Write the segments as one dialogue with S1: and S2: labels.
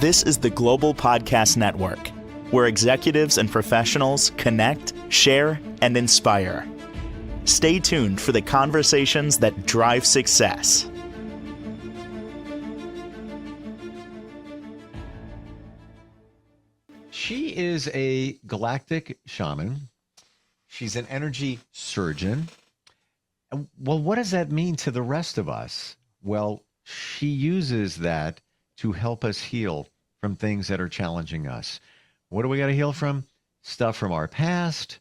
S1: This is the Global Podcast Network, where executives and professionals connect, share, and inspire. Stay tuned for the conversations that drive success.
S2: She is a galactic shaman. She's an energy surgeon. Well, what does that mean to the rest of us? Well, she uses that to help us heal from things that are challenging us. What do we got to heal from? Stuff from our past,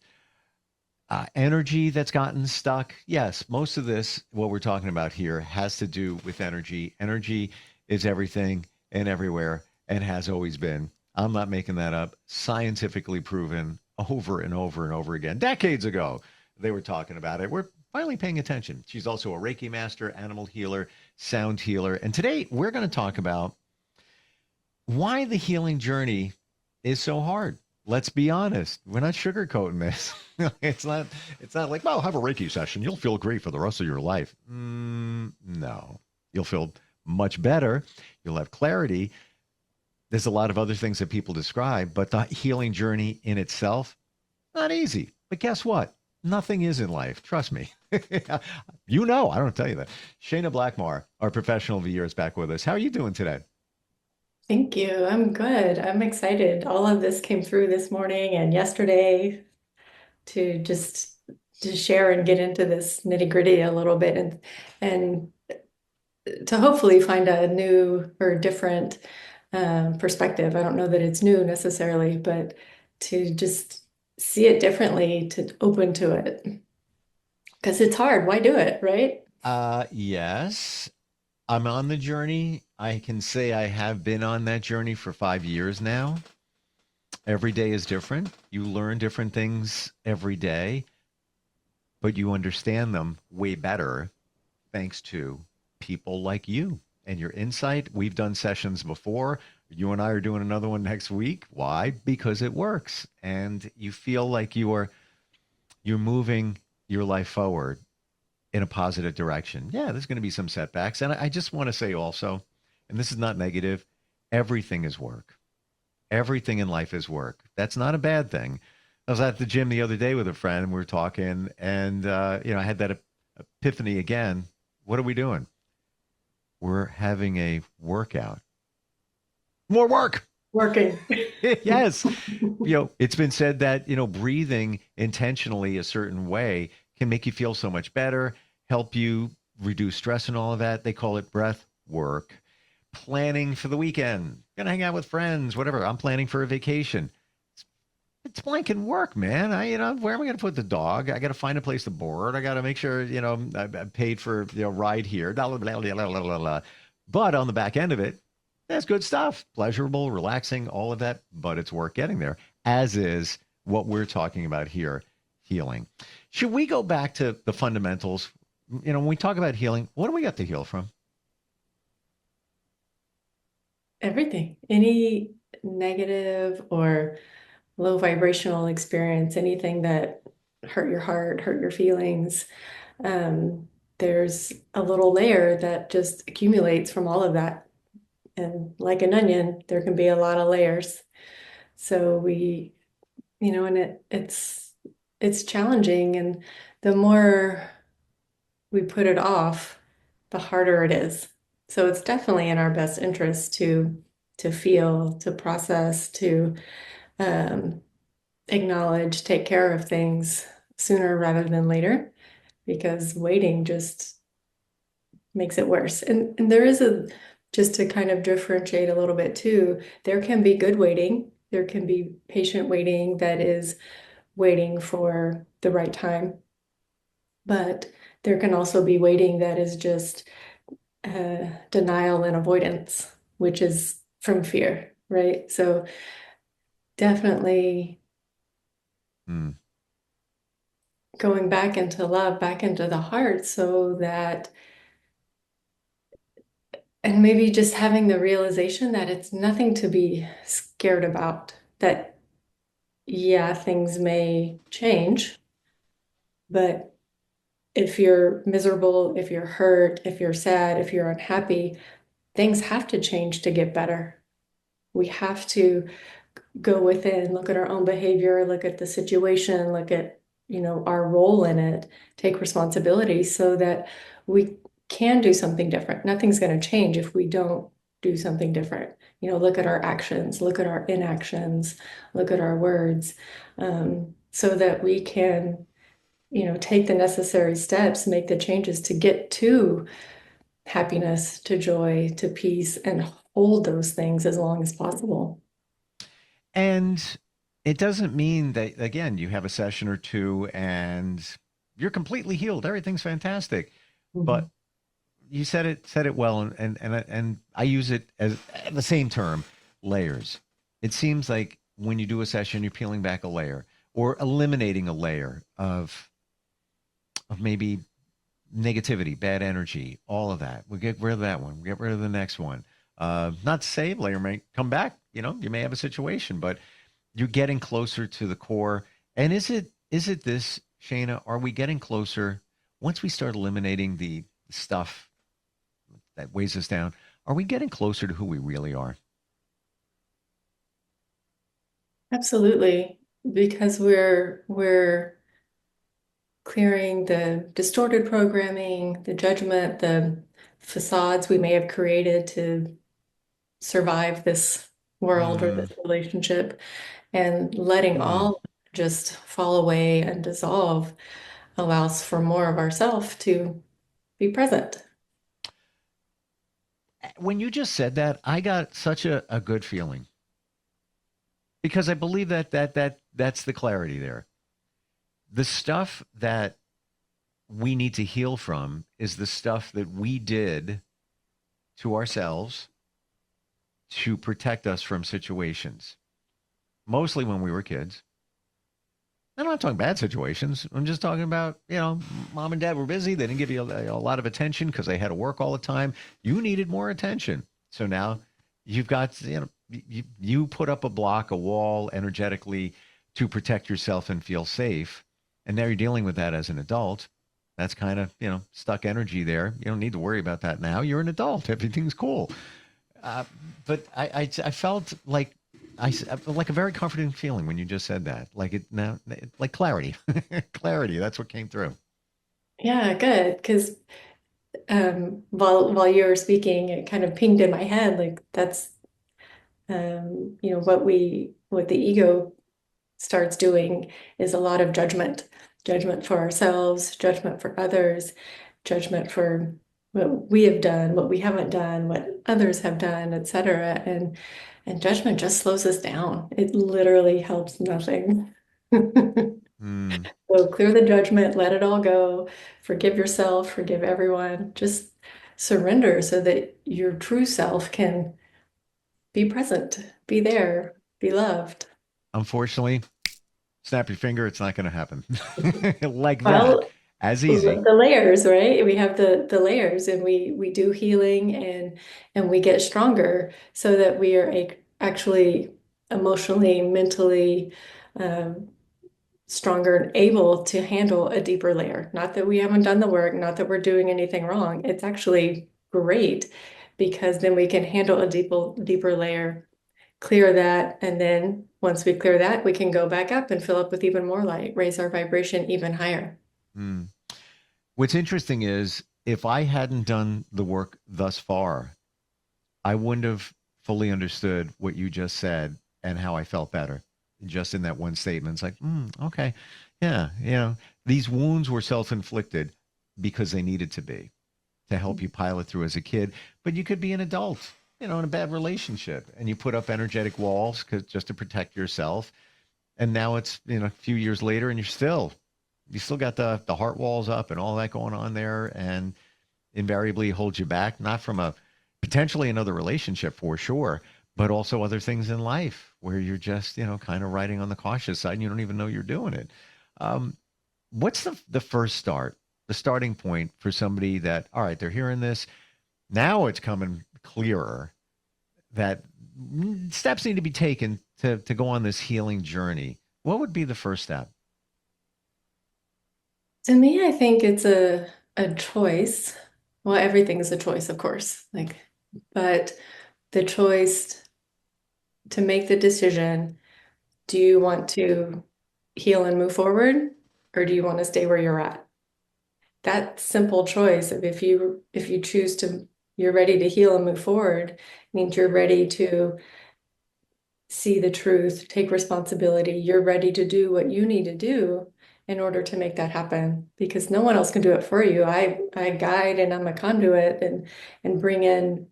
S2: energy that's gotten stuck. Yes, most of this, what we're talking about here, has to do with energy. Energy is everything and everywhere and has always been. I'm not making that up. Scientifically proven over and over and over again. Decades ago, they were talking about it. We're finally paying attention. She's also a Reiki master, animal healer, sound healer. And today we're going to talk about why the healing journey is so hard. Let's be honest. We're not sugarcoating this. It's not like, well, have a Reiki session. You'll feel great for the rest of your life. No. You'll feel much better. You'll have clarity. There's a lot of other things that people describe, but the healing journey in itself, not easy. But guess what? Nothing is in life. Trust me. You know, I don't tell you that. Shayna Blackmar, our professional VA, is back with us. How are you doing today?
S3: Thank you. I'm good. I'm excited. All of this came through this morning and yesterday to just to share and get into this nitty-gritty a little bit and to hopefully find a new or different perspective. I don't know that it's new necessarily, but to just see it differently, to open to it. Because it's hard. Why do it, right?
S2: Yes. I'm on the journey. I can say I have been on that journey for 5 years now. Every day is different. You learn different things every day, but you understand them way better thanks to people like you and your insight. We've done sessions before. You and I are doing another one next week. Why? Because it works. And you feel like you're moving your life forward in a positive direction. Yeah, there's going to be some setbacks. And I just want to say also, and this is not negative, everything is work. Everything in life is work. That's not a bad thing. I was at the gym the other day with a friend and we were talking and, I had that epiphany again. What are we doing? We're having a workout. More work.
S3: Working.
S2: Yes. It's been said that, breathing intentionally a certain way can make you feel so much better, help you reduce stress and all of that. They call it breath work. Planning for the weekend, gonna hang out with friends, whatever. I'm planning for a vacation. It's blanking work, man. Where am I gonna put the dog? I gotta find a place to board. I gotta make sure, I paid for ride here. Blah, blah, blah, blah, blah, blah, blah. But on the back end of it, that's good stuff. Pleasurable, relaxing, all of that. But it's work getting there, as is what we're talking about here, healing. Should we go back to the fundamentals? When we talk about healing, what do we got to heal from?
S3: Everything. Any negative or low vibrational experience, anything that hurt your heart, hurt your feelings. There's a little layer that just accumulates from all of that. And like an onion, there can be a lot of layers. So and it's challenging. And the more we put it off, the harder it is. So it's definitely in our best interest to feel, to process, to acknowledge, take care of things sooner rather than later, because waiting just makes it worse. And there is just to kind of differentiate a little bit too, there can be good waiting. There can be patient waiting that is waiting for the right time. But there can also be waiting that is just denial and avoidance, which is from fear, right? So definitely going back into love, back into the heart, so that, and maybe just having the realization that it's nothing to be scared about, that, yeah, things may change, but if you're miserable, if you're hurt, if you're sad, if you're unhappy, things have to change to get better. We have to go within, look at our own behavior, look at the situation, look at, our role in it, take responsibility so that we can do something different. Nothing's going to change if we don't do something different. Look at our actions, look at our inactions, look at our words, so that we can, take the necessary steps, make the changes to get to happiness, to joy, to peace, and hold those things as long as possible.
S2: And it doesn't mean that, again, you have a session or two and you're completely healed. Everything's fantastic. But
S3: Mhm.
S2: you said it well, and I use it as the same term, layers. It seems like when you do a session, you're peeling back a layer or eliminating a layer of maybe negativity, bad energy, all of that. We get rid of that one. We get rid of the next one. Not to say layer may come back. You may have a situation, but you're getting closer to the core. And is it this, Shayna? Are we getting closer once we start eliminating the stuff that weighs us down? Are we getting closer to who we really are?
S3: Absolutely, because we're clearing the distorted programming, the judgment, the facades we may have created to survive this world or
S2: Mm,
S3: this relationship, and letting
S2: mm.
S3: all just fall away and dissolve allows for more of ourself to be present.
S2: When you just said that, I got such a good feeling because I believe that's the clarity there. The stuff that we need to heal from is the stuff that we did to ourselves to protect us from situations, mostly when we were kids. I'm not talking bad situations. I'm just talking about, mom and dad were busy. They didn't give you a lot of attention because they had to work all the time. You needed more attention. So now you've got, you put up a block, a wall energetically to protect yourself and feel safe. And now you're dealing with that as an adult. That's kind of, stuck energy there. You don't need to worry about that now. You're an adult. Everything's cool. Uh, but I felt like like a very comforting feeling when you just said that. Like it now, like clarity, clarity. That's what came through.
S3: Yeah, good. Because while you were speaking, it kind of pinged in my head like that's what the ego starts doing is a lot of judgment for ourselves, judgment for others, judgment for what we have done, what we haven't done, what others have done, etc. And judgment just slows us down. It literally helps nothing.
S2: Hmm.
S3: So clear the judgment, let it all go, forgive yourself, forgive everyone, just surrender so that your true self can be present, be there, be loved.
S2: Unfortunately, snap your finger. It's not going to happen like that.
S3: Well,
S2: As easy.
S3: the layers, right? We have the layers, and we do healing, and we get stronger so that we are actually emotionally, mentally um, stronger and able to handle a deeper layer. Not that we haven't done the work, not that we're doing anything wrong. It's actually great because then we can handle a deeper layer, clear that, and then once we clear that, we can go back up and fill up with even more light, raise our vibration even higher.
S2: Hmm. What's interesting is if I hadn't done the work thus far, I wouldn't have fully understood what you just said and how I felt better just in that one statement. It's like, okay, yeah, these wounds were self-inflicted because they needed to be to help you pilot through as a kid. But you could be an adult, in a bad relationship, and you put up energetic walls just to protect yourself. And now it's a few years later, and you still got the heart walls up and all that going on there, and invariably holds you back, not from a potentially another relationship for sure, but also other things in life where you're just, kind of riding on the cautious side and you don't even know you're doing it. Um, what's the first the starting point for somebody that, all right, they're hearing this. Now it's coming clearer that steps need to be taken to go on this healing journey. What would be the first step?
S3: To me, I think it's a choice. Well, everything's a choice, of course. But the choice to make the decision, do you want to heal and move forward, or do you want to stay where you're at? That simple choice of if you choose to, you're ready to heal and move forward, means you're ready to see the truth, take responsibility. You're ready to do what you need to do in order to make that happen, because no one else can do it for you. I guide and I'm a conduit and bring in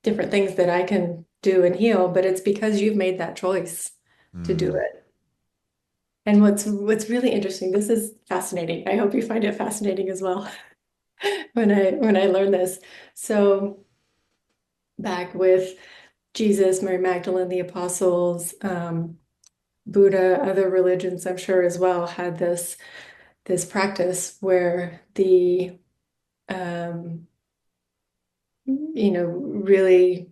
S3: different things that I can do and heal, but it's because you've made that choice to do
S2: Mm.
S3: it. And what's really interesting, this is fascinating. I hope you find it fascinating as well when I learned this. So back with Jesus, Mary Magdalene, the apostles, Buddha, other religions, I'm sure as well, had this practice where the really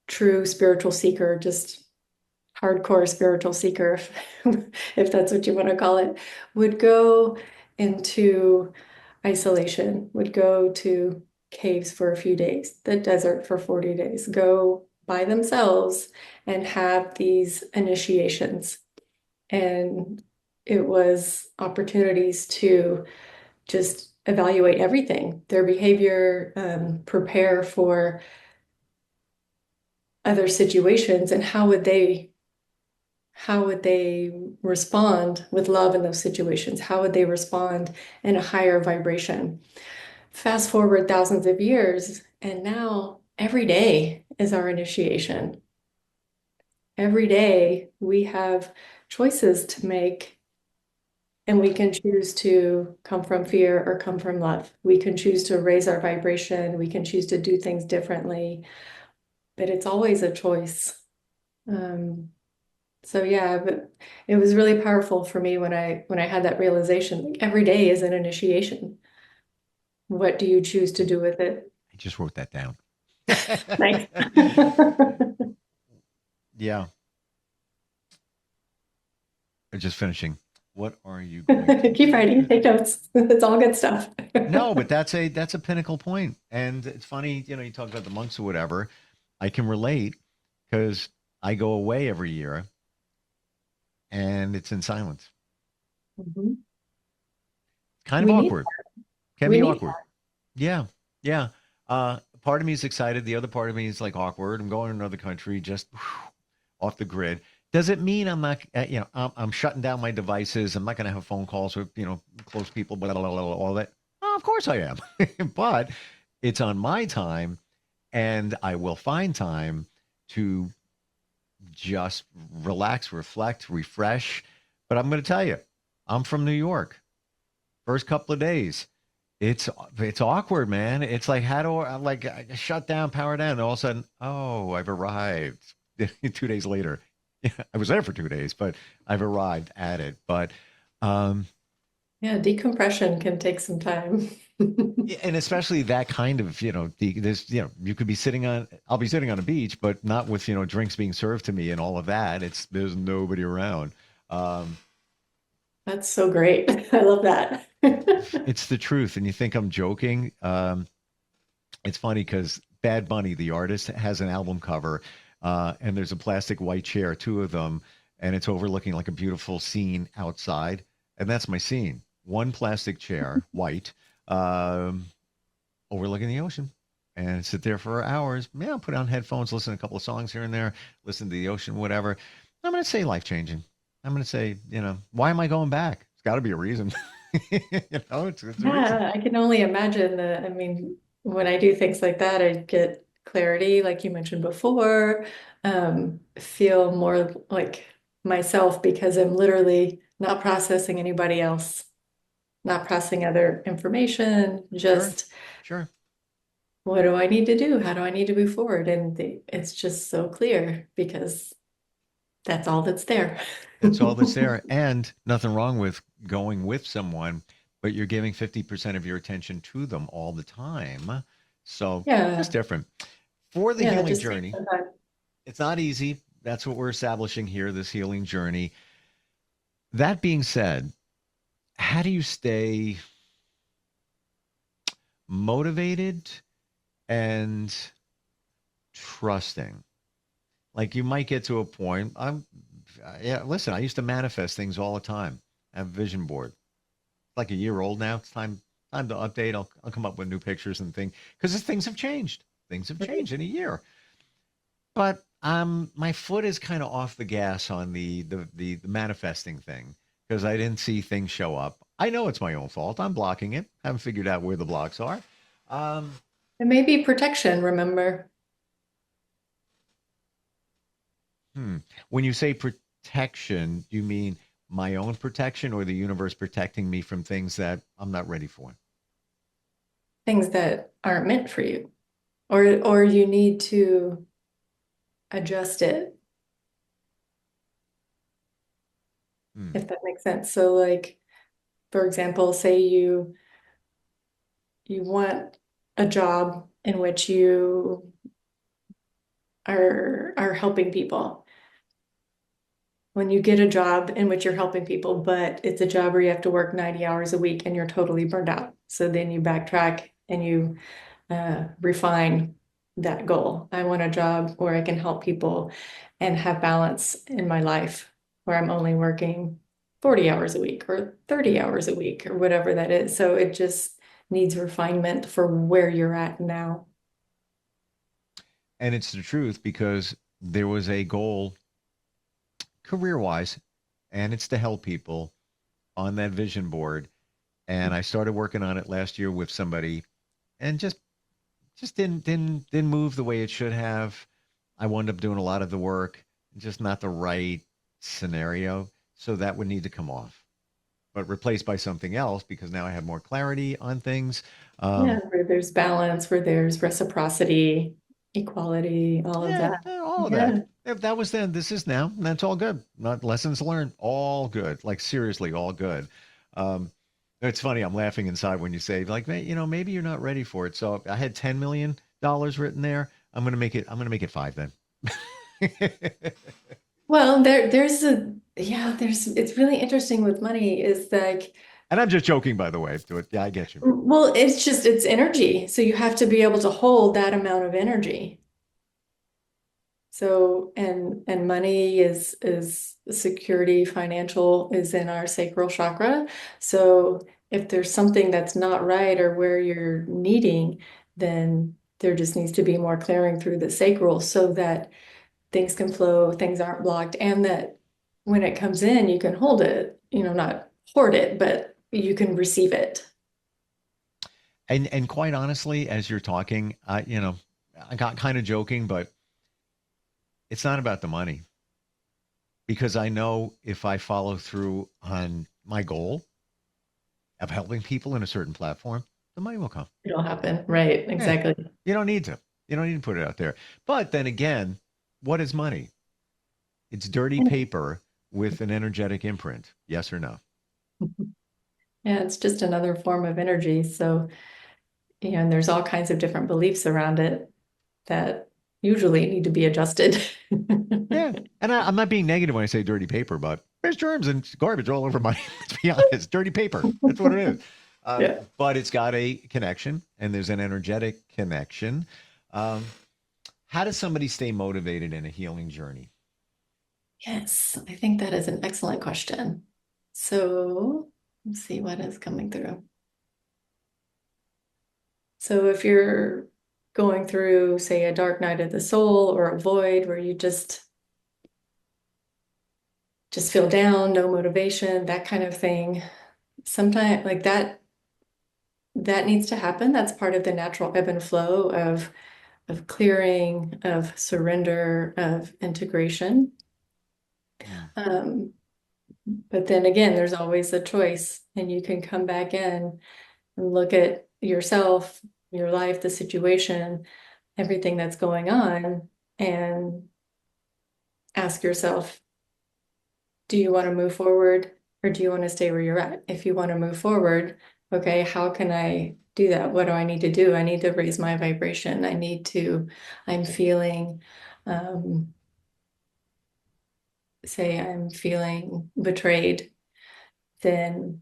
S3: true spiritual seeker, just hardcore spiritual seeker, if that's what you want to call it, would go into isolation, would go to caves for a few days, the desert for 40 days, go by themselves and have these initiations. And it was opportunities to just evaluate everything, their behavior, prepare for other situations, and how would they respond with love in those situations? How would they respond in a higher vibration? Fast forward thousands of years, and now every day is our initiation. Every day we have choices to make, and we can choose to come from fear or come from love. We can choose to raise our vibration. We can choose to do things differently, but it's always a choice. Um, So yeah, but it was really powerful for me when I had that realization. Like every day is an initiation. What do you choose to do with it?
S2: I just wrote that down.
S3: Nice.
S2: Yeah. I'm just finishing. What are you going to
S3: Keep
S2: do
S3: writing,
S2: with
S3: take
S2: it?
S3: notes. It's all good stuff.
S2: No, but that's a pinnacle point. And it's funny, you talk about the monks or whatever. I can relate because I go away every year and it's in silence.
S3: Mhm.
S2: Kind of
S3: We need
S2: awkward. Can
S3: we
S2: be
S3: need
S2: awkward. Yeah. Yeah. Part of me is excited. The other part of me is like awkward. I'm going to another country, just off the grid. Does it mean I'm not, I'm shutting down my devices? I'm not going to have phone calls with, close people, blah, blah, blah, blah, all that. Oh, of course I am. But it's on my time and I will find time to just relax, reflect, refresh. But I'm going to tell you, I'm from New York. First couple of days, it's awkward, man. It's like how do I shut down, power down, and all of a sudden, oh, I've arrived. 2 days later, yeah, I was there for 2 days, but I've arrived at it. But um,
S3: Yeah, decompression can take some time.
S2: yeah, and especially that kind of this you could be sitting on I'll be sitting on a beach, but not with drinks being served to me and all of that. There's nobody around. Um,
S3: That's so great. I love that.
S2: it's the truth, and you think I'm joking. It's funny because Bad Bunny, the artist, has an album cover, and there's a plastic white chair, two of them, and it's overlooking like a beautiful scene outside, and that's my scene. One plastic chair, white, um, overlooking the ocean, and sit there for hours. Yeah, put on headphones, listen to a couple of songs here and there, listen to the ocean, whatever. I'm going to say life changing. I'm going to say, why am I going back? It's got to be a reason. It's a reason.
S3: Yeah, I can only imagine that. I mean, when I do things like that, I get clarity, like you mentioned before, feel more like myself because I'm literally not processing anybody else, not processing other information,
S2: Sure,
S3: just
S2: sure.
S3: what do I need to do? How do I need to move forward? And it's just so clear because that's all that's there.
S2: That's all that's there. And nothing wrong with going with someone, but you're giving 50% of your attention to them all the time. So just
S3: Yeah,
S2: different. For the
S3: yeah, that
S2: healing
S3: just takes
S2: journey,
S3: some time.
S2: it's not easy. That's what we're establishing here, this healing journey. That being said, how do you stay motivated and trusting? Like you might get to a point. Yeah, listen, I used to manifest things all the time. I have a vision board. Like a year old now. It's time to update. I'll come up with new pictures and things because things have changed. Things have
S3: Right.
S2: changed in a year. But my foot is kind of off the gas on the manifesting thing because I didn't see things show up. I know it's my own fault. I'm blocking it. Haven't figured out where the blocks are. Um,
S3: It may be protection, remember?
S2: hmm. When you say protection, you mean my own protection or the universe protecting me from things that I'm not ready for?
S3: Things that aren't meant for you. Or you need to adjust it,
S2: Hmm.
S3: if that makes sense. So like, for example, say you want a job in which you are helping people. When you get a job in which you're helping people, but it's a job where you have to work 90 hours a week and you're totally burned out. So then you backtrack and you refine that goal. I want a job where I can help people and have balance in my life, where I'm only working 40 hours a week or 30 hours a week or whatever that is. So it just needs refinement for where you're at now.
S2: And it's the truth because there was a goal career wise, and it's to help people on that vision board. And I started working on it last year with somebody, and just didn't move the way it should have. I wound up doing a lot of the work, just not the right scenario. So that would need to come off, but replaced by something else because now I have more clarity on things.
S3: Yeah,
S2: Um,
S3: where there's balance, where there's reciprocity, equality, all of
S2: yeah,
S3: that.
S2: all of that.
S3: Yeah.
S2: If that was then, this is now. And that's all good. Not lessons learned, all good. Like seriously, all good. Um, it's funny. I'm laughing inside when you say like, maybe you're not ready for it. So I had $10 million written there. I'm gonna make it five then.
S3: Well, there's it's really interesting with money is like,
S2: And I'm just joking, by the way. Do it. Yeah, I get you.
S3: well, it's energy. So you have to be able to hold that amount of energy. So and money is security, financial is in our sacral chakra. So if there's something that's not right or where you're needing, then there just needs to be more clearing through the sacral so that things can flow, things aren't blocked, and that when it comes in, you can hold it, not hoard it, but you can receive it.
S2: And quite honestly, as you're talking, I got kind of joking, but it's not about the money because I know if I follow through on my goal of helping people in a certain platform, the money will come.
S3: It'll happen. Right.
S2: Yeah,
S3: Exactly.
S2: you don't need to. You don't need to put it out there. But then again, what is money? It's dirty paper with an energetic imprint. Yes or no?
S3: Yeah, it's just another form of energy. So, and there's all kinds of different beliefs around it that usually need to be adjusted.
S2: Yeah. And I'm not being negative when I say dirty paper, but there's germs and garbage all over my, let's be honest, dirty paper. That's what it is.
S3: Yeah.
S2: But it's got a connection and there's an energetic connection. Um, how does somebody stay motivated in a healing journey?
S3: Yes, I think that is an excellent question. So, let's see what is coming through. So, if you're going through, say, a dark night of the soul or a void where you just feel down, no motivation, that kind of thing, sometimes like that needs to happen. That's part of the natural ebb and flow of clearing, of surrender, of integration.
S2: Mm.
S3: Um, but then again, there's always a choice, and you can come back in and look at yourself, your life, the situation, everything that's going on, and ask yourself, do you want to move forward or do you want to stay where you're at? If you want to move forward, okay, how can I do that? What do I need to do? I need to raise my vibration. I'm feeling, um, say I'm feeling betrayed, then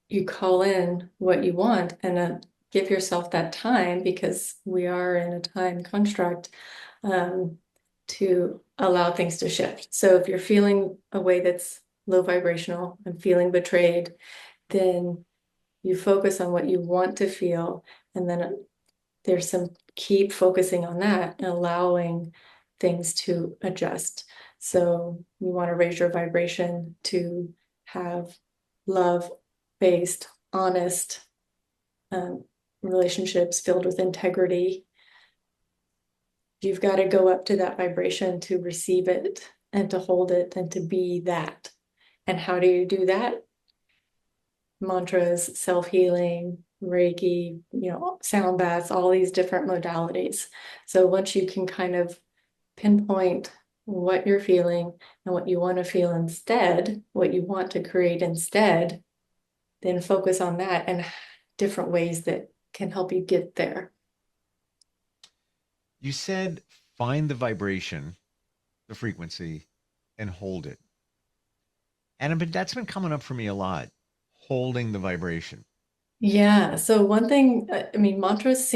S3: you call in what you want and give yourself that time because we are in a time construct um, to allow things to shift. So if you're feeling a way that's low vibrational and feeling betrayed, then you focus on what you want to feel, and then there's some keep focusing on that and allowing things to adjust. So you want to raise your vibration to have love-based, honest um, relationships filled with integrity. You've got to go up to that vibration to receive it and to hold it and to be that. And how do you do that? Mantras, self-healing, Reiki, sound baths, all these different modalities. So once you can kind of pinpoint what you're feeling and what you want to feel instead, what you want to create instead, then focus on that and different ways that can help you get there.
S2: You said find the vibration, the frequency, and hold it. And that's been coming up for me a lot, holding the vibration.
S3: Yeah. So one thing, I mean, mantras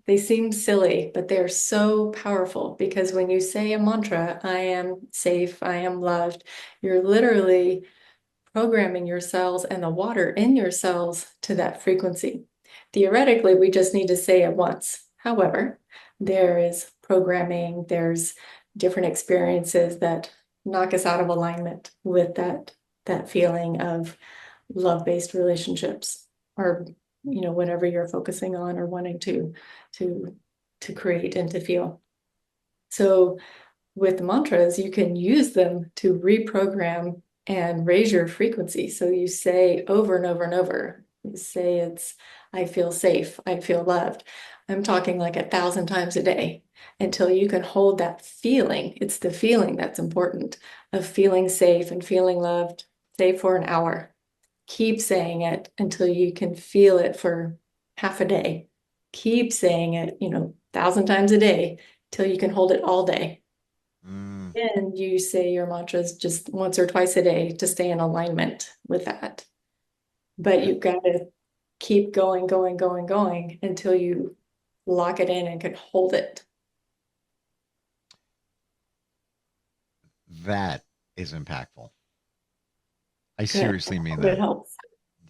S3: they seem silly, but they're so powerful because when you say a mantra, I am safe, I am loved, you're literally programming your cells and the water in your cells to that frequency. Theoretically, we just need to say it once. However, there is programming, there's different experiences that knock us out of alignment with that feeling of love-based relationships, or whatever you're focusing on or wanting to create and to feel. So with mantras, you can use them to reprogram and raise your frequency. So you say over and over and over, you say I feel safe, I feel loved. I'm talking like 1,000 times a day until you can hold that feeling. It's the feeling that's important, of feeling safe and feeling loved, say for an hour. Keep saying it until you can feel it for half a day. Keep saying it, 1,000 times a day till you can hold it all day. And you say your mantras just once or twice a day to stay in alignment with that. But you've got to keep going, going, going, going until you lock it in and can hold it.
S2: That is impactful. I
S3: Good.
S2: seriously mean
S3: It
S2: that.
S3: helps.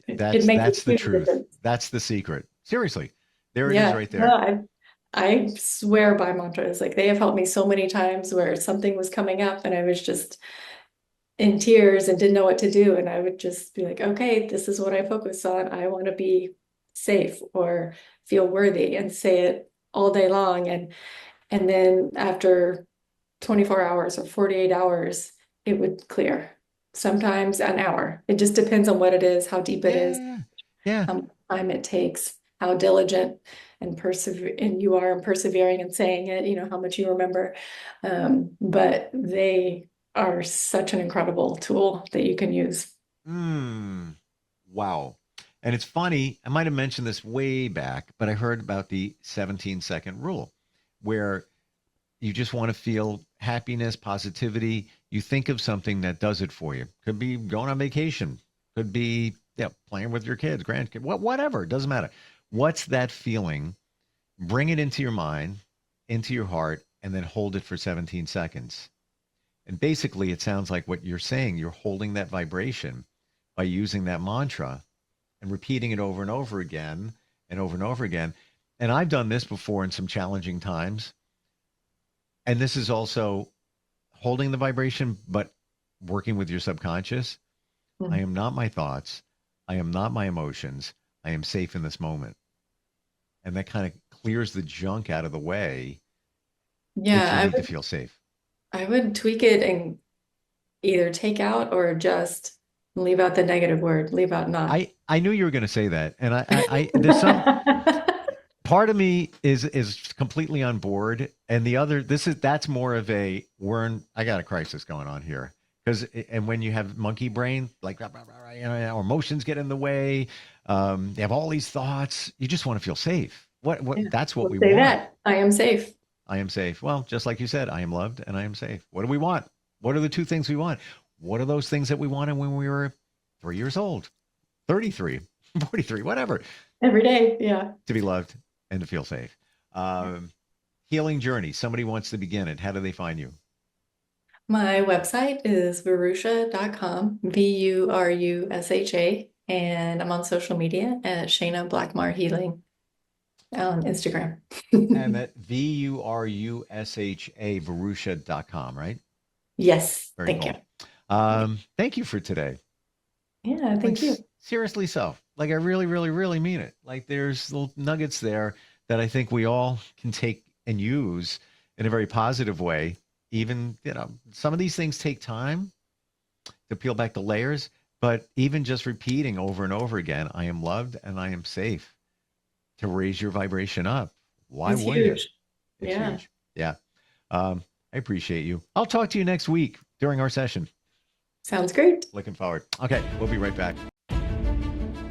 S3: It makes a
S2: That's the
S3: huge
S2: truth.
S3: difference.
S2: That's the secret. Seriously. There it is
S3: Yeah,
S2: right
S3: no,
S2: there.
S3: I swear by mantras. Like they have helped me so many times where something was coming up and I was just in tears and didn't know what to do. And I would just be like, okay, this is what I focus on. I want to be safe or feel worthy, and say it all day long. And then after 24 hours or 48 hours, it would clear. Sometimes an hour. It just depends on what it is, how deep it is,
S2: Yeah. Yeah.
S3: how much time it takes, how diligent and you are in persevering and saying it, how much you remember. But they are such an incredible tool that you can use.
S2: Wow. And it's funny, I might have mentioned this way back, but I heard about the 17-second rule where you just want to feel happiness, positivity. You think of something that does it for you. Could be going on vacation, could be playing with your kids, grandkids, whatever. It doesn't matter. What's that feeling? Bring it into your mind, into your heart, and then hold it for 17 seconds. And basically, it sounds like what you're saying. You're holding that vibration by using that mantra and repeating it over and over again and over and over again. And I've done this before in some challenging times. And this is also holding the vibration, but working with your subconscious. I am not my thoughts. I am not my emotions. I am safe in this moment. And that kind of clears the junk out of the way if you
S3: Yeah,
S2: need to feel safe.
S3: I would tweak it and either take out or adjust, leave out the negative word, leave out not.
S2: I knew you were going to say that. And I there's some part of me is completely on board, and the other that's more of a I got a crisis going on here, because and when you have monkey brain, like our emotions get in the way, you have all these thoughts, you just want to feel safe. What
S3: Yeah.
S2: That's what
S3: Well,
S2: we
S3: say
S2: want.
S3: that. I am safe.
S2: I am safe. Well, just like you said, I am loved and I am safe. What do we want? What are the two things we want? What are those things that we wanted when we were 3 years old, 33, 43, whatever?
S3: Every day. Yeah.
S2: To be loved and to feel safe. healing journey. Somebody wants to begin it. How do they find you?
S3: My website is Vurusha.com, Vurusha, and I'm on social media at Shayna Blackmar Healing on Instagram.
S2: And that Vurusha, Vurusha.com, right?
S3: Yes,
S2: Very
S3: thank
S2: cool.
S3: you.
S2: Thank you for today.
S3: Yeah, thank you.
S2: Seriously so. Like I really, really, really mean it. Like there's little nuggets there that I think we all can take and use in a very positive way. Even, some of these things take time to peel back the layers, but even just repeating over and over again, I am loved and I am safe, to raise your vibration up. Why
S3: It's
S2: wouldn't you?
S3: huge.
S2: It's
S3: Yeah.
S2: huge. Yeah. I appreciate you. I'll talk to you next week during our session.
S3: Sounds great.
S2: Looking forward. Okay. We'll be right back.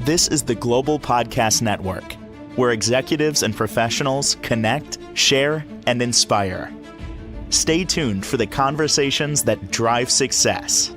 S1: This is the Global Podcast Network, where executives and professionals connect, share, and inspire. Stay tuned for the conversations that drive success.